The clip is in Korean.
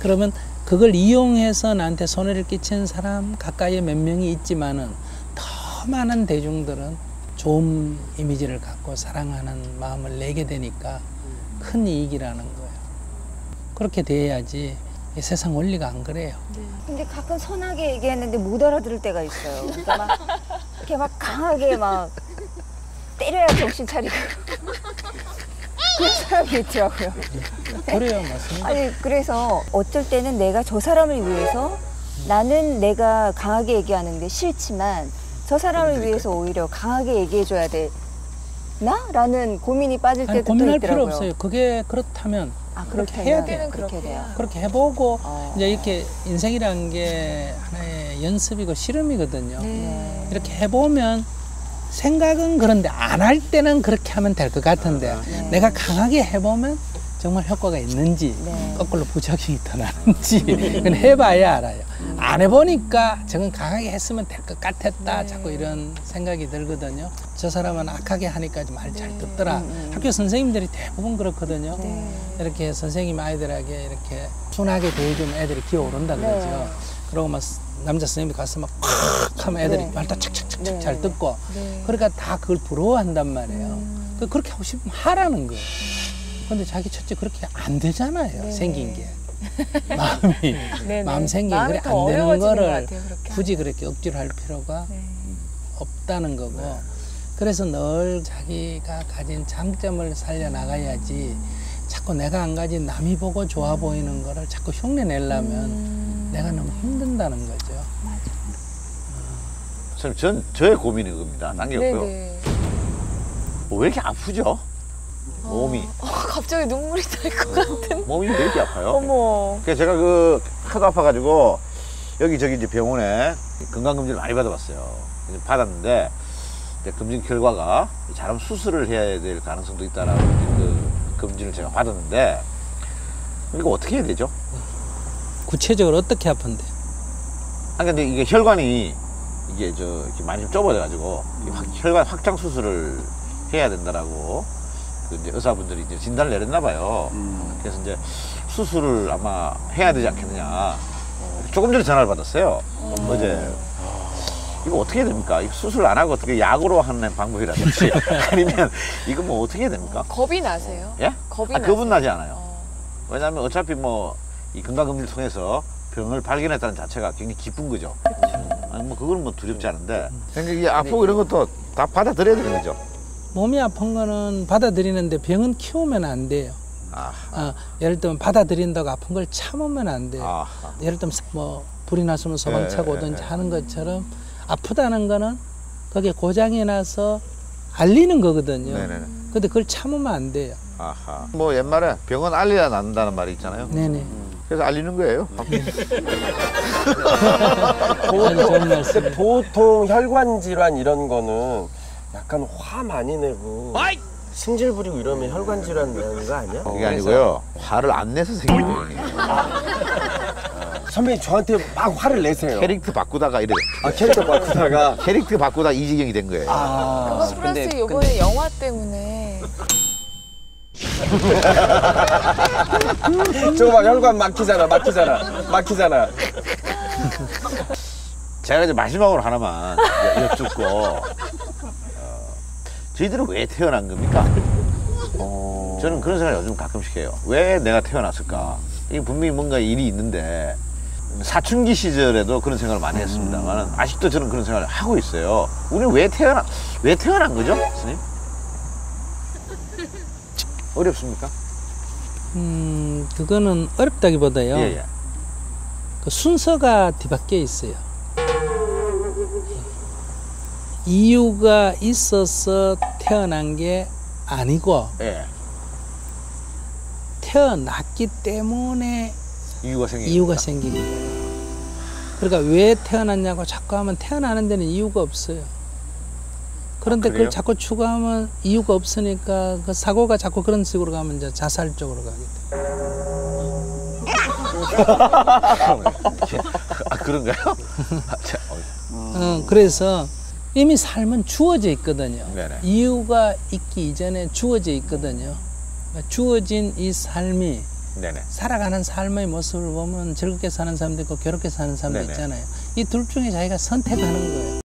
그러면 그걸 이용해서 나한테 손해를 끼치는 사람 가까이에 몇 명이 있지만은 더 많은 대중들은 좋은 이미지를 갖고 사랑하는 마음을 내게 되니까 큰 이익이라는 거예요. 그렇게 돼야지 이 세상 원리가 안 그래요. 근데 가끔 선하게 얘기했는데 못 알아들을 때가 있어요. 그러니까 막 이렇게 막 강하게 막 때려야 정신 차리고 그런 사람이 있더라고요. 그래요, 맞습니다. 아니 그래서 어쩔 때는 내가 저 사람을 위해서 나는 내가 강하게 얘기하는 게 싫지만 저 사람을 위해서 오히려 강하게 얘기해줘야 되나? 라는 고민이 빠질 때도 고민할 또 있더라고요. 필요 없어요. 그게 그렇다면 그렇게 그렇다면 해야 돼요. 그렇게 돼요. 그렇게 해보고 이제 이렇게 인생이라는 게 하나의 연습이고 실험이거든요. 이렇게 해보면 생각은 그런데 안 할 때는 그렇게 하면 될 것 같은데 내가 강하게 해보면 정말 효과가 있는지 거꾸로 부작용이 더 나는지 그건 해봐야 알아요. 안 해보니까 저건 강하게 했으면 될 것 같았다 자꾸 이런 생각이 들거든요. 저 사람은 악하게 하니까 좀 말 잘 듣더라. 학교 선생님들이 대부분 그렇거든요. 이렇게 선생님 아이들에게 이렇게 순하게 대해주면 애들이 기어오른다 그러죠. 그러고 막 남자 선생님이 가서 막 콱 하면 애들이 말도 착착착착 잘 듣고 그러니까 다 그걸 부러워한단 말이에요. 그렇게 하고 싶으면 하라는 거예요. 근데 자기 첫째 그렇게 안 되잖아요. 생긴 게. 마음 생긴 그래 안 되는 거를 굳이 그렇게 억지로 할 필요가 없다는 거고. 그래서 늘 자기가 가진 장점을 살려나가야지 자꾸 내가 안 가진 남이 보고 좋아 보이는 거를 자꾸 흉내 내려면 내가 너무 힘든다는 거죠. 선생님, 저의 고민이 그겁니다. 남겼고요. 왜 이렇게 아프죠? 몸이. 갑자기 눈물이 날 것 같은. 몸이 왜 이렇게 아파요? 어머. 그래서 제가 하도 아파가지고 여기저기 이제 병원에 건강검진을 많이 받아봤어요. 받았는데 검진 결과가 잘하면 수술을 해야 될 가능성도 있다라고 그 검진을 제가 받았는데 이거 어떻게 해야 되죠? 구체적으로 어떻게 아픈데? 근데 이게 혈관이 이렇게 많이 좀 좁아져가지고 혈관 확장 수술을 해야 된다라고 이제 의사분들이 이제 진단을 내렸나 봐요. 그래서 이제 수술을 아마 해야 되지 않겠느냐. 조금 전에 전화를 받았어요. 어제. 이거 어떻게 해야 됩니까? 이거 수술 안 하고 어떻게 약으로 하는 방법이라든지 아니면 이거 뭐 어떻게 해야 됩니까? 겁이 나세요? 예? 겁이 겁은 나지 않아요. 왜냐하면 어차피 이 건강검진을 통해서 병을 발견했다는 자체가 굉장히 기쁜 거죠. 아니 그거는 두렵지 않은데. 그러니까 이게 아프고 이런 것도 다 받아들여야 되는 거죠. 몸이 아픈 거는 받아들이는데 병은 키우면 안 돼요. 예를 들면 받아들인다고 아픈 걸 참으면 안 돼요. 예를 들면 불이 났으면 소방차가 오든지 하는 것처럼 아프다는 거는 그게 고장이 나서 알리는 거거든요. 근데 그걸 참으면 안 돼요. 옛말에 병은 알려야 낫는다는 말이 있잖아요. 네네. 그래서 알리는 거예요. 보통 혈관 질환 이런 거는 약간 화 많이 내고 승질 부리고 이러면 혈관 질환 나는 거 아니야? 그게 아니고요. 화를 안 내서 생긴 병이에요. 선배님 저한테 막 화를 내세요. 캐릭터 바꾸다가 이래. 캐릭터 바꾸다가 캐릭터 바꾸다 이 지경이 된 거예요. 그거 플러스 요번에 영화 때문에. 저거 막 혈관 막히잖아. 제가 이제 마지막으로 하나만 여쭙고 저희들은 왜 태어난 겁니까? 저는 그런 생각을 요즘 가끔씩 해요. 왜 내가 태어났을까? 이게 분명히 뭔가 일이 있는데 사춘기 시절에도 그런 생각을 많이 했습니다만 아직도 저는 그런 생각을 하고 있어요. 우리는 왜 태어난 거죠, 스님? 어렵습니까? 그거는 어렵다기보다요. 그 순서가 뒤바뀌어 있어요. 이유가 있어서 태어난 게 아니고 태어났기 때문에 이유가 생긴 거예요. 그러니까 왜 태어났냐고 자꾸 하면 태어나는 데는 이유가 없어요. 그런데 그걸 자꾸 추구하면 이유가 없으니까 그 사고가 자꾸 그런 식으로 가면 이제 자살 쪽으로 가게 돼요. 그런가요? 그래서 이미 삶은 주어져 있거든요. 네네. 이유가 있기 이전에 주어져 있거든요. 그러니까 주어진 이 삶이 네네. 살아가는 삶의 모습을 보면 즐겁게 사는 사람도 있고 괴롭게 사는 사람도 네네. 있잖아요. 이 둘 중에 자기가 선택하는 거예요.